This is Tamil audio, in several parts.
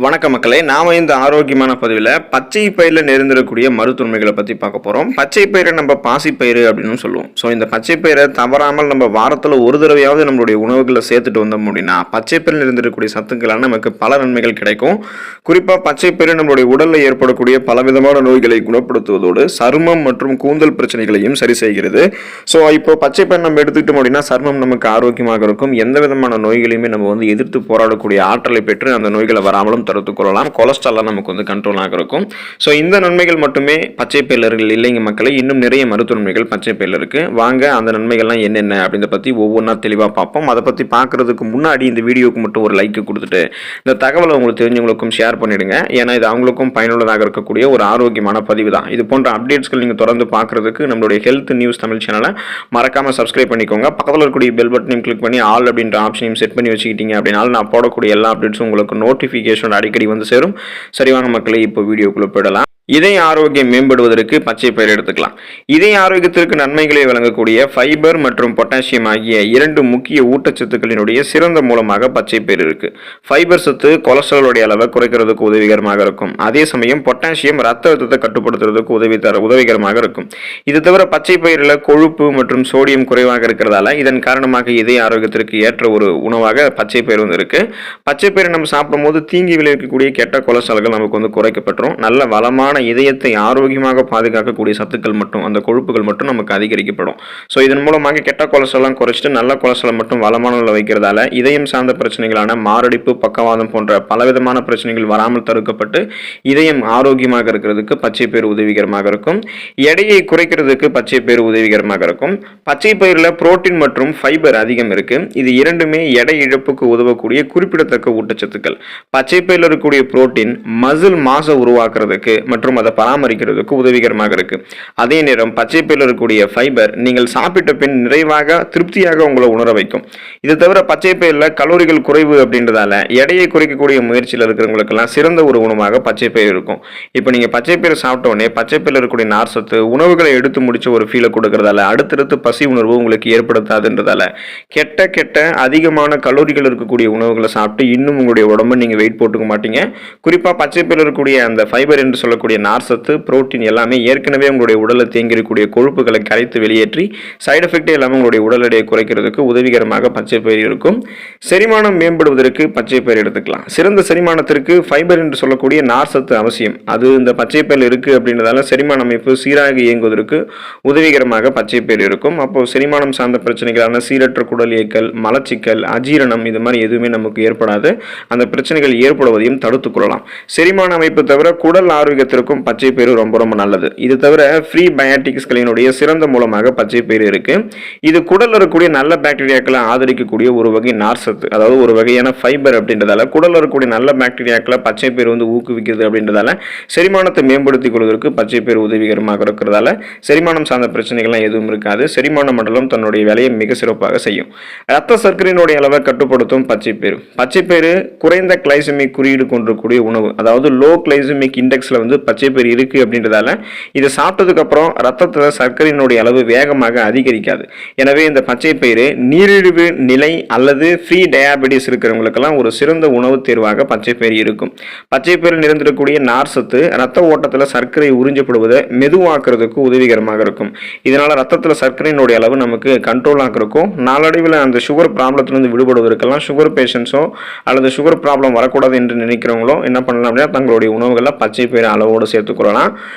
வணக்க மக்களே, நாம இந்த ஆரோக்கியமான பதிவில் பச்சை பயிரில் நிறைந்திருக்கக்கூடிய மருத்துவமைகளை பற்றி பார்க்க போகிறோம். பச்சை பயிரை நம்ம பாசிப்பயிறு அப்படின்னு சொல்லுவோம். ஸோ இந்த பச்சை பயிரை தவறாமல் நம்ம வாரத்தில் ஒரு தடவையாவது நம்மளுடைய உணவுகளை சேர்த்துட்டு வந்தோம் அப்படின்னா பச்சை பயிரில் நிறைந்திருக்கக்கூடிய சத்துக்களால் நமக்கு பல நன்மைகள் கிடைக்கும். குறிப்பாக பச்சை பயிறு நம்மளுடைய உடலில் ஏற்படக்கூடிய பலவிதமான நோய்களை குணப்படுத்துவதோடு சருமம் மற்றும் கூந்தல் பிரச்சனைகளையும் சரி செய்கிறது. ஸோ இப்போ பச்சை பயிர் நம்ம எடுத்துக்கிட்டோம் அப்படின்னா சருமம் நமக்கு ஆரோக்கியமாக இருக்கும். எந்த விதமான நோய்களையுமே நம்ம எதிர்த்து போராடக்கூடிய ஆற்றலை பெற்று அந்த நோய்களை வராமலும் தடுத்துக் கொள்ளலாம். கொலஸ்ட்ரால் நமக்கு கண்ட்ரோலாக இருக்கும். ஸோ இந்த நன்மைகள் மட்டுமே பச்சை பயிர்கள் இல்லைங்க மக்களே, இன்னும் நிறைய மருத்துவ நன்மைகள் பச்சை பயிரில் இருக்கு. வாங்க அந்த நன்மைகள்லாம் என்னென்ன அப்படின்றத பற்றி ஒவ்வொன்றா தெளிவாக பார்ப்போம். அதை பற்றி பார்க்கறதுக்கு முன்னாடி இந்த வீடியோக்கு மட்டும் ஒரு லைக் கொடுத்துட்டு இந்த தகவலை உங்களுக்கு தெரிஞ்சவங்களுக்கும் ஷேர் பண்ணிடுங்க. ஏன்னா இது அவங்களுக்கும் பயனுள்ளதாக இருக்கக்கூடிய ஒரு ஆரோக்கியமான பதிவு தான். இது போன்ற அப்டேட்ஸ்கள் நீங்கள் தொடர்ந்து பார்க்கறதுக்கு நம்மளுடைய ஹெல்த் நியூஸ் தமிழ் சேனலை மறக்காம சப்ஸ்கிரைப் பண்ணிக்கோங்க. பக்கத்தில் இருக்கக்கூடிய பெல் பட்டனையும் கிளிக் பண்ணி ஆல் அப்படின்ற ஆப்ஷனையும் செட் பண்ணி வச்சுக்கிட்டீங்க அப்படின்னாலும் நான் போடக்கூடிய எல்லா அப்டேட்ஸும் உங்களுக்கு நோட்டிஃபிகேஷன் அடிக்கடி வந்து சேரும். சரி வாங்க மக்களே, இப்போ வீடியோக்குள்ள போயிடலாம். இதய ஆரோக்கியம் மேம்படுவதற்கு பச்சை பயிர் எடுத்துக்கலாம். இதய ஆரோக்கியத்திற்கு நன்மைகளை வழங்கக்கூடிய ஃபைபர் மற்றும் பொட்டாசியம் ஆகிய இரண்டு முக்கிய ஊட்டச்சத்துக்களினுடைய சிறந்த மூலமாக பச்சை பயிர் இருக்கு. ஃபைபர் சத்து கொலஸ்ட்ராலுடைய அளவை குறைக்கிறதுக்கு உதவிகரமாக இருக்கும். அதே சமயம் பொட்டாசியம் ரத்த அழுத்தத்தை கட்டுப்படுத்துறதுக்கு உதவிகரமாக இருக்கும். இது தவிர பச்சை பயிரில் கொழுப்பு மற்றும் சோடியம் குறைவாக இருக்கிறதால இதன் காரணமாக இதய ஆரோக்கியத்திற்கு ஏற்ற ஒரு உணவாக பச்சை பயிர் இருக்கு. பச்சை பயிரை நம்ம சாப்பிடும் போது தீங்கி விளைவிக்கக்கூடிய கெட்ட கொலஸ்ட்ரால்கள் நமக்கு குறைக்கப்பட்டுரும். நல்ல வளமான இதயத்தை ஆரோக்கியமாக பாதுகாக்கக்கூடிய சத்துக்கள் மட்டும், அந்த கொழுப்புகள் மட்டும் நமக்கு அதிகரிக்கப்படும். ஸோ இதன் மூலமாக கெட்ட கொலஸ்ட்ரால் குறைச்சிட்டு நல்ல கொலஸ்ட்ரால் மட்டும் வளமான வைக்கிறதால இதயம் சார்ந்த பிரச்சனைகளான மாரடைப்பு, பக்கவாதம் போன்ற பலவிதமான பிரச்சனைகள் வராமல் தடுக்கப்பட்டு இதயம் ஆரோக்கியமாக இருக்கிறதுக்கு பச்சை பயிர் உதவிகரமாக இருக்கும். எடையை குறைக்கிறதுக்கு பச்சை பயிர் உதவிகரமாக இருக்கும். பச்சை பயிரில் புரோட்டீன் மற்றும் ஃபைபர் அதிகம் இருக்கு. இது இரண்டுமே எடை இழப்புக்கு உதவக்கூடிய குறிப்பிடத்தக்க ஊட்டச்சத்துக்கள். பச்சை பயிரில் இருக்கக்கூடிய புரோட்டீன் மசில் மாசை உருவாக்குறதுக்கு மற்றும் அதை பராமரிக்கிறதுக்கு உதவிகரமாக இருக்கு. அதே நேரம் பச்சை பயிரில் இருக்கக்கூடிய ஃபைபர் நீங்கள் சாப்பிட்ட பின் நிறைவாக திருப்தியாக உங்களை உணர வைக்கும். இது தவிர பச்சை பயிரில் கலோரிகள் குறைவு அப்படின்றதால எடையை குறைக்கக்கூடிய முயற்சியில் இருக்கிறவங்களுக்கெல்லாம் சிறந்த ஒரு உணவாக பச்சை பயிர் இருக்கும். இப்போ நீங்க பச்சை பயிர் சாப்பிட்ட உடனே பச்சை பயிரில் இருக்கக்கூடிய நார் சத்து உணவுகளை எடுத்து முடிச்ச ஒரு ஃபீலை கொடுக்கறதால அடுத்தடுத்து பசி உணர்வு உங்களுக்கு ஏற்படுத்தாதுன்றதால கெட்ட அதிகமான கலோரிகள் இருக்கக்கூடிய உணவுகளை சாப்பிட்டு இன்னும் உங்களுடைய உடம்பு நீங்க வெயிட் போட்டுக்க மாட்டீங்க. குறிப்பா பச்சை பயிரில் இருக்கக்கூடிய அந்த ஃபைபர் என்று சொல்லக்கூடிய நார் சத்து, புரோட்டீன் எல்லாமே ஏற்கனவே உங்களுடைய உடலில் தேங்கியிருக்கக்கூடிய கொழுப்புகளை கரைத்து வெளியேற்றி சைடு எஃபெக்ட் இல்லாமல் உங்களுடைய உடல் எடையை குறைக்கிறதுக்கு உதவிகரமாக பச்சை பயிர் இருக்கும். செரிமானம் மேம்படுவதற்கு பச்சை பயிர் எடுத்துக்கலாம். சிறந்த செரிமானத்திற்கு ஃபைபர் என்று சொல்லக்கூடிய நார் சத்து அவசியம். அது இந்த பச்சை பயிர் இருக்கு அப்படின்றதால செரிமான அமைப்பு சீராக இயங்குவதற்கு உதவிகரமாக பச்சை பயிர் இருக்கும். அப்போ செரிமானம் சார்ந்த பிரச்சனைகளான சீரற்ற குடல் இயக்கல், மலச்சிக்கல், அஜீரணம் இது மாதிரி எதுவுமே நமக்கு ஏற்படாது. அந்த பிரச்சனைகள் ஏற்படுவதையும் தடுத்துக் கொள்ளலாம். செரிமான அமைப்பு தவிர குடல் ஆரோக்கியத்திற்கும் பச்சை பயிறு ரொம்ப நல்லது. இது தவிர ஃப்ரீ பயாட்டிக்ஸ்களினுடைய சிறந்த மூலமாக பச்சை பயிறு இருக்கு. இது குடல் இருக்கக்கூடிய நல்ல பாக்டீரியாக்களை ஆதரிக்கக்கூடிய ஒரு வகை நார் சத்து, அதாவது ஒரு வகையான ஃபைபர் அப்படின்றதால குடல் இருக்கக்கூடிய நல்ல பாக்டீரியாக்களை பச்சை பயிறு ஊக்குவிக்கிறது அப்படின்றதால செரிமானத்தை மேம்படுத்திக் கொள்வதற்கு பச்சை பயிறு உதவிகரமாக இருக்கிறதால செரிமானம் சார்ந்த பிரச்சனைகள்லாம் எதுவும் இருக்காது. செரிமான மண்டலம் தன்னுடைய வேலையை மிக சிறப்பாக செய்யும். ரத்த சர்க்கரையினுடைய அளவை கட்டுப்படுத்தும் பச்சை பயிறு. பச்சை பயிறு குறைந்த கிளைசமிக் குறியீடு கொண்டிருக்கக்கூடிய உணவு, அதாவது லோ கிளைசமிக் இண்டெக்ஸ்ல பச்சை பயிர் இருக்கு அப்படின்றதால இதை சாப்பிட்டதுக்கு அப்புறம் ரத்தத்துல சர்க்கரையினுடைய அளவு வேகமாக அதிகரிக்காது. எனவே இந்த பச்சை பயிறு நீரிழிவு நிலை அல்லது ஃப்ரீ டயாபெட்டிஸ் இருக்கிறவங்களுக்கெல்லாம் ஒரு சிறந்த உணவு தேர்வாக பச்சை பயிர் இருக்கும். பச்சை பயிரில் நிறைந்திருக்கக்கூடிய நார் சத்து ரத்த ஓட்டத்தில் சர்க்கரை உறிஞ்சப்படுவதை மெதுவாக்குறதுக்கு உதவிகரமாக இருக்கும். இதனால ரத்தத்துல சர்க்கரையினுடைய அளவு நமக்கு கண்ட்ரோலாக இருக்கும். நாளடைவில் அந்த சுகர் ப்ராப்ளத்திலிருந்து விடுபடுவதற்கெல்லாம் சுகர் பேஷண்ட்ஸோ அல்லது சுகர் ப்ராப்ளம் வரக்கூடாது என்று நினைக்கிறவங்களோ என்ன பண்ணலாம் அப்படின்னா தங்களுடைய உணவுகளில் பச்சை பயிர் அளவோடு சேர்த்துக்கொள்ளலாம்.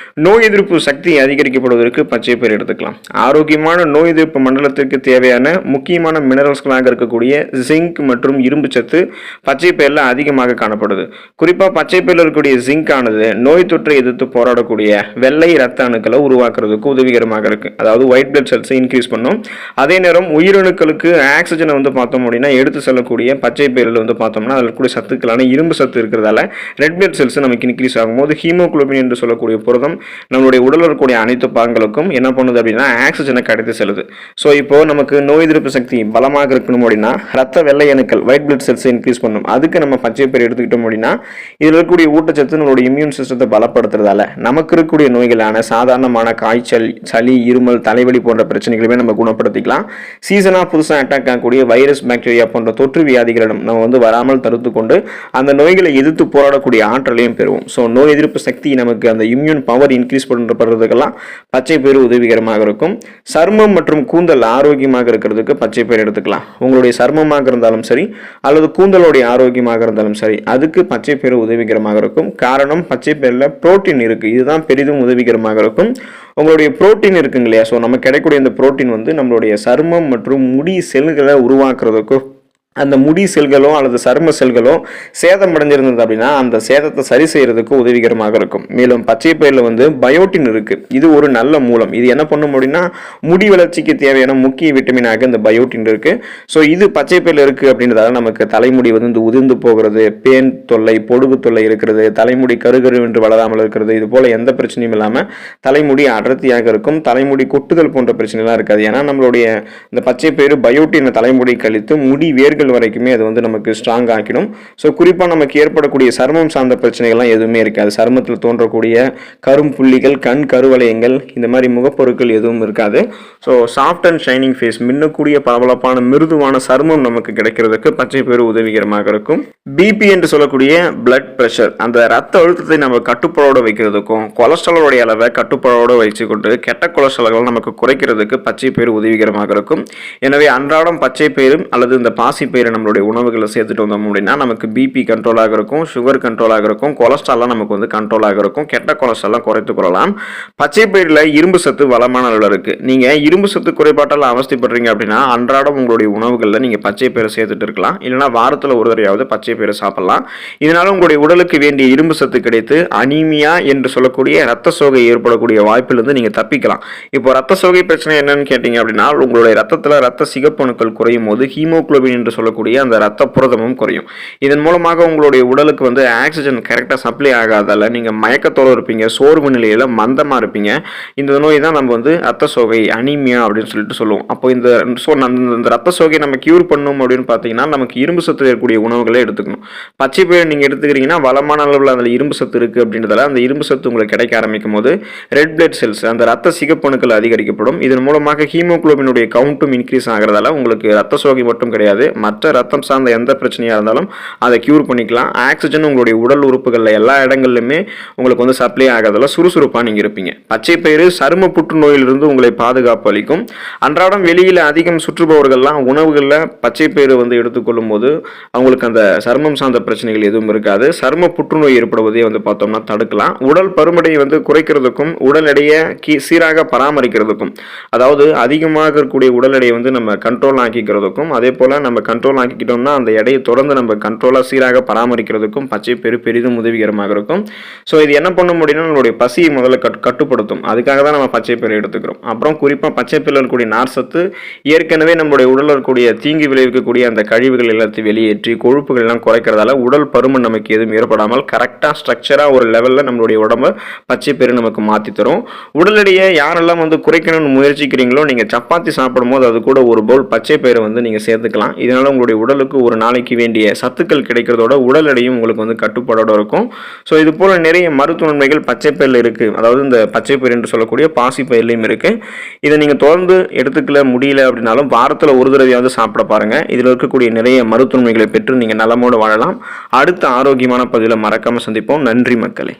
நோய் எதிர்ப்பு சக்தி அதிகரிக்கப்படுவதற்கு பச்சை பயிர் எடுத்துக்கலாம். ஆரோக்கியமான நோய் எதிர்ப்பு மண்டலத்திற்கு தேவையான முக்கியமான மினரல்ஸ்களாக இருக்கக்கூடிய ஜிங்க் மற்றும் இரும்பு சத்து பச்சை பயிரில் அதிகமாக காணப்படுது. குறிப்பா பச்சை பயிரில் இருக்கக்கூடிய ஜிங்க் ஆனது நோய் தொற்றை எதிர்த்து போராடக்கூடிய வெள்ளை ரத்த அணுக்களை உருவாக்குறதுக்கு உதவிகரமாக இருக்கு. அதாவது ஒயிட் பிளட் செல்ஸை இன்க்ரீஸ் பண்ணும். அதே நேரம் உயிரணுக்களுக்கு ஆக்சிஜனை பார்த்தோம் அப்படின்னா எடுத்து செல்லக்கூடிய பச்சை பயிரில் பார்த்தோம்னா அதில் கூடிய சத்துக்களான இரும்பு சத்து இருக்கிறதால ரெட் பிளட் செல்ஸ் நமக்கு இன்க்ரீஸ் ஆகும்போது ஹீமோகுளோபின் ஹீமோகுளோபின் என்று சொல்லக்கூடிய புரதம் நம்மளுடைய உடலில் இருக்கக்கூடிய அனைத்து பாகங்களுக்கும் என்ன பண்ணுது அப்படின்னா ஆக்சிஜனை கடத்தி செல்லுது. ஸோ இப்போ நமக்கு நோய் எதிர்ப்பு சக்தி பலமாக இருக்கணும் அப்படின்னா ரத்த வெள்ளை அணுக்கள் ஒயிட் பிளட் செல்ஸ் இன்க்ரீஸ் பண்ணும். அதுக்கு நம்ம பச்சை பயிறு எடுத்துக்கிட்டோம் அப்படின்னா இதில் இருக்கக்கூடிய ஊட்டச்சத்து நம்மளுடைய இம்யூன் சிஸ்டத்தை பலப்படுத்துறதால நமக்கு இருக்கக்கூடிய நோய்களான சாதாரணமான காய்ச்சல், சளி, இருமல், தலைவலி போன்ற பிரச்சனைகளுமே நம்ம குணப்படுத்திக்கலாம். சீசனாக புதுசாக அட்டாக் ஆகக்கூடிய வைரஸ், பாக்டீரியா போன்ற தொற்று வியாதிகளிடம் நம்ம வராமல் தடுத்து கொண்டு அந்த நோய்களை எதிர்த்து போராடக்கூடிய ஆற்றலையும் பெறுவோம். ஸோ நோய் எதிர்ப்பு சக்தி நமக்கு அந்த இம்யூன் பவர் இன்க்ரீஸ் பண்ணுறதுக்கெல்லாம் பச்சை பயிறு உதவிகரமாக இருக்கும். சருமம் மற்றும் கூந்தல் ஆரோக்கியமாக இருக்கிறதுக்கு பச்சை பயிறு எடுத்துக்கலாம். உங்களுடைய சருமமாக இருந்தாலும் சரி அல்லது கூந்தலுடைய ஆரோக்கியமாக இருந்தாலும் சரி அதுக்கு பச்சை பயிறு உதவிகரமாக இருக்கும். காரணம் பச்சை பயிரில் புரோட்டீன் இருக்கு. இதுதான் பெரிதும் உதவிகரமாக இருக்கும். உங்களுடைய புரோட்டீன் இருக்குங்க இல்லையா, ஸோ நம்ம கிடைக்கக்கூடிய இந்த புரோட்டீன் நம்மளுடைய சருமம் மற்றும் முடி செல்களை உருவாக்குறதுக்கு அந்த முடி செல்களோ அல்லது சரும செல்களோ சேதம் அடைஞ்சிருந்தது அப்படின்னா அந்த சேதத்தை சரி செய்யறதுக்கு உதவிகரமாக இருக்கும். மேலும் பச்சை பயிரில் பயோட்டின் இருக்கு. இது ஒரு நல்ல மூலம். இது என்ன பண்ணும் அப்படின்னா முடி வளர்ச்சிக்கு தேவையான முக்கிய விட்டமினாக இந்த பயோட்டின் இருக்கு. ஸோ இது பச்சை பயிரில் இருக்கு அப்படின்றதால நமக்கு தலைமுடி உதிர்ந்து போகிறது, பேன் தொல்லை, பொடுகு தொல்லை இருக்கிறது, தலைமுடி கருகரு என்று வளராமல் இருக்கிறது, இது போல எந்த பிரச்சனையும் இல்லாமல் தலைமுடி அடர்த்தியாக இருக்கும். தலைமுடி கொட்டுதல் போன்ற பிரச்சனைலாம் இருக்காது. ஏன்னா நம்மளுடைய இந்த பச்சை பயிறு பயோட்டினை தலைமுடி கழித்து முடி வேர்கள் வரைக்குமே அது நமக்கு ஸ்ட்ராங் ஆக்கிடும். ஸோ குறிப்பாக நமக்கு ஏற்படக்கூடிய சருமம் சார்ந்த பிரச்சனைகள்லாம் எதுவுமே இருக்காது. சருமத்தில் தோன்றக்கூடிய கரும்புள்ளிகள், கண் கருவளையங்கள், இந்த மாதிரி முகப்பொருட்கள் எதுவும் இருக்காது. So soft and shining face, மின்னக்கூடிய பளபளப்பான மிருதுவான சருமம் நமக்கு கிடைக்கிறதுக்கு பச்சை பயிறு உதவிகரமாக இருக்கும். பிபி என்று சொல்லக்கூடிய பிளட் பிரஷர், அந்த ரத்த அழுத்தத்தை நம்ம கட்டுப்பாடோடு வைக்கிறதுக்கும் கொலஸ்ட்ராலோடைய அளவை கட்டுப்பாடோடு வச்சுக்கொண்டு கெட்ட கொலஸ்ட்ரால்கள் நமக்கு குறைக்கிறதுக்கு பச்சை பயிறு உதவிகரமாக இருக்கும். எனவே அன்றாடம் பச்சை பயிறு அல்லது இந்த பாசி பயிரை நம்மளுடைய உணவுகளை சேர்த்துட்டு வந்தோம் அப்படின்னா நமக்கு பிபி கண்ட்ரோலாக இருக்கும், சுகர் கண்ட்ரோலாக இருக்கும், கொலஸ்ட்ரால்லாம் நமக்கு கண்ட்ரோலாக இருக்கும், கெட்ட கொலஸ்ட்ரால்லாம் குறைத்து கொள்ளலாம். பச்சை பயிரில் இரும்பு சத்து வளமான அளவில் இருக்கு. நீங்க இரும்பு சத்து குறைபாட்டால் அவஸ்தைப்படுறீங்க அப்படின்னா அன்றாடம் உங்களுடைய உணவுகளில் நீங்க பச்சை பயிரை சேர்த்துட்டு இருக்கலாம். இல்லைன்னா வாரத்தில் ஒரு தடவையாவது பச்சை பயிரை சாப்பிடலாம். இதனால உங்களுடைய உடலுக்கு வேண்டிய இரும்பு சத்து கிடைத்து அனீமியா என்று சொல்லக்கூடிய ரத்த சோகை ஏற்படக்கூடிய வாய்ப்பிலிருந்து நீங்க தப்பிக்கலாம். இப்போ ரத்த சோகை பிரச்சனை என்னன்னு கேட்டீங்க அப்படின்னா உங்களுடைய ரத்தத்தில் ரத்த சிகப்பணுக்கள் குறையும் போது ஹீமோகுளோபின் என்று சொல்லக்கூடிய அந்த ரத்த புரதமும் குறையும். இதன் மூலமாக உங்களுடைய உடலுக்கு ஆக்சிஜன் கரெக்டாக சப்ளை ஆகாதால நீங்கள் மயக்கத்தோடு இருப்பீங்க, சோர்வு நிலையில் மந்தமாக இருப்பீங்க. இந்த நோய் தான் நம்ம ரத்த சோகை, அனீமியா அப்படின்னு சொல்லிட்டு சொல்லுவோம். அப்போ இந்த ரத்த சோகை நம்ம கியூர் பண்ணணும் அப்படின்னு பார்த்தீங்கன்னா நமக்கு இரும்பு சத்து இருக்கக்கூடிய உணவுகளை எடுத்துக்கணும். பச்சை பயிர் நீங்கள் எடுத்துக்கிறீங்கன்னா வளமான அளவில் அதில் இரும்பு சத்து இருக்குது அப்படின்றதால அந்த இரும்பு சத்து உங்களுக்கு கிடைக்க ஆரம்பிக்கும் போது ரெட் பிளட் செல்ஸ், அந்த ரத்த சிகப்பணுக்கள் அதிகரிக்கப்படும். இதன் மூலமாக ஹீமோகுளோபினுடைய கவுண்ட்டும் இன்க்ரீஸ் ஆகிறதால உங்களுக்கு ரத்த சோகை மட்டும் கிடையாது, மற்ற ரத்தம் சார்ந்த எந்த பிரச்சனையாக இருந்தாலும் அதை கியூர் பண்ணிக்கலாம். ஆக்சிஜன் உங்களுடைய உடல் உறுப்புகளில் எல்லா இடங்கள்லையுமே உங்களுக்கு சப்ளை ஆகிறதால சுறுசுறுப்பாக நீங்கள் இருப்பீங்க. பச்சை பயிறு சரும புற்றுநோயிலிருந்து உங்களை பாதுகாப்பு அளிக்கும். அன்றாடம் வெளியில் அதிகம் சுற்றுபவர்கள்லாம் உணவுகளில் பச்சை பயிறு எடுத்துக்கொள்ளும் போது அவங்களுக்கு அந்த சருமம் சார்ந்த பிரச்சனைகள் எதுவும் இருக்காது. சரும புற்றுநோய் ஏற்படுவதை பார்த்தோம்னா தடுக்கலாம். உடல் பருமனை குறைக்கிறதுக்கும் உடல் எடையை சீராக பராமரிக்கிறதுக்கும், அதாவது அதிகமாக இருக்கக்கூடிய உடல் எடையை நம்ம கண்ட்ரோல் ஆக்கிக்கிறதுக்கும், அதே போல் நம்ம கண்ட்ரோல் ஆக்கிக்கிட்டோம்னா அந்த எடையை தொடர்ந்து நம்ம கண்ட்ரோலாக சீராக பராமரிக்கிறதுக்கும் பச்சை பயிறு பெரிதும் உதவிகரமாக இருக்கும். ஸோ இது என்ன பண்ண முடியும்னா நம்மளுடைய பசியை முதல்ல கட்டுப்படுத்தும். அதுக்காக தான் நம்ம பச்சை பயிரை எடுத்துக்கிறோம். அப்புறம் குறிப்பாக பச்சை பயிரில் இருக்கக்கூடிய நார் சத்து ஏற்கனவே நம்மளுடைய உடலில் இருக்கக்கூடிய தீங்கு விளைவிக்கக்கூடிய அந்த கழிவுகள் எல்லாத்தையும் வெளியேற்றி கொழுப்புகள் எல்லாம் குறைக்கிறதால உடல் பருமன் நமக்கு எதுவும் ஏற்படாமல் கரெக்டாக ஸ்ட்ரக்சராக ஒரு லெவலில் நம்மளுடைய உடம்பை பச்சை பயிறு நமக்கு மாற்றி தரும். உடல் எடையை யாரெல்லாம் குறைக்கணும்னு முயற்சிக்கிறீங்களோ நீங்கள் சப்பாத்தி சாப்பிடும் போது அது கூட ஒரு பவுல் பச்சை பயிரை நீங்கள் சேர்த்துக்கலாம். இதனால உங்களுடைய உடலுக்கு ஒரு நாளைக்கு வேண்டிய சத்துக்கள் கிடைக்கிறதோட உடல் எடையும் உங்களுக்கு கட்டுப்பாடோட இருக்கும். ஸோ இது போல நிறைய மருத்துவ நன்மைகள் பச்சை பயிரில் இருக்கு. அதாவது இந்த பச்சை பயிர் என்று சொல்லக்கூடிய பாசி பயிர்லையும் இருக்கு. இதை நீங்க தொடர்ந்து எடுத்துக்கல முடியல அப்படின்னாலும் வாரத்தில் ஒரு தடவையாவது சாப்பிட பாருங்க. இதில் இருக்கக்கூடிய நிறைய மருத்துவ நன்மைகளை பெற்று நீங்க நலமோடு வாழலாம். அடுத்த ஆரோக்கியமான பதிவில் மறக்காம சந்திப்போம். நன்றி மக்களே.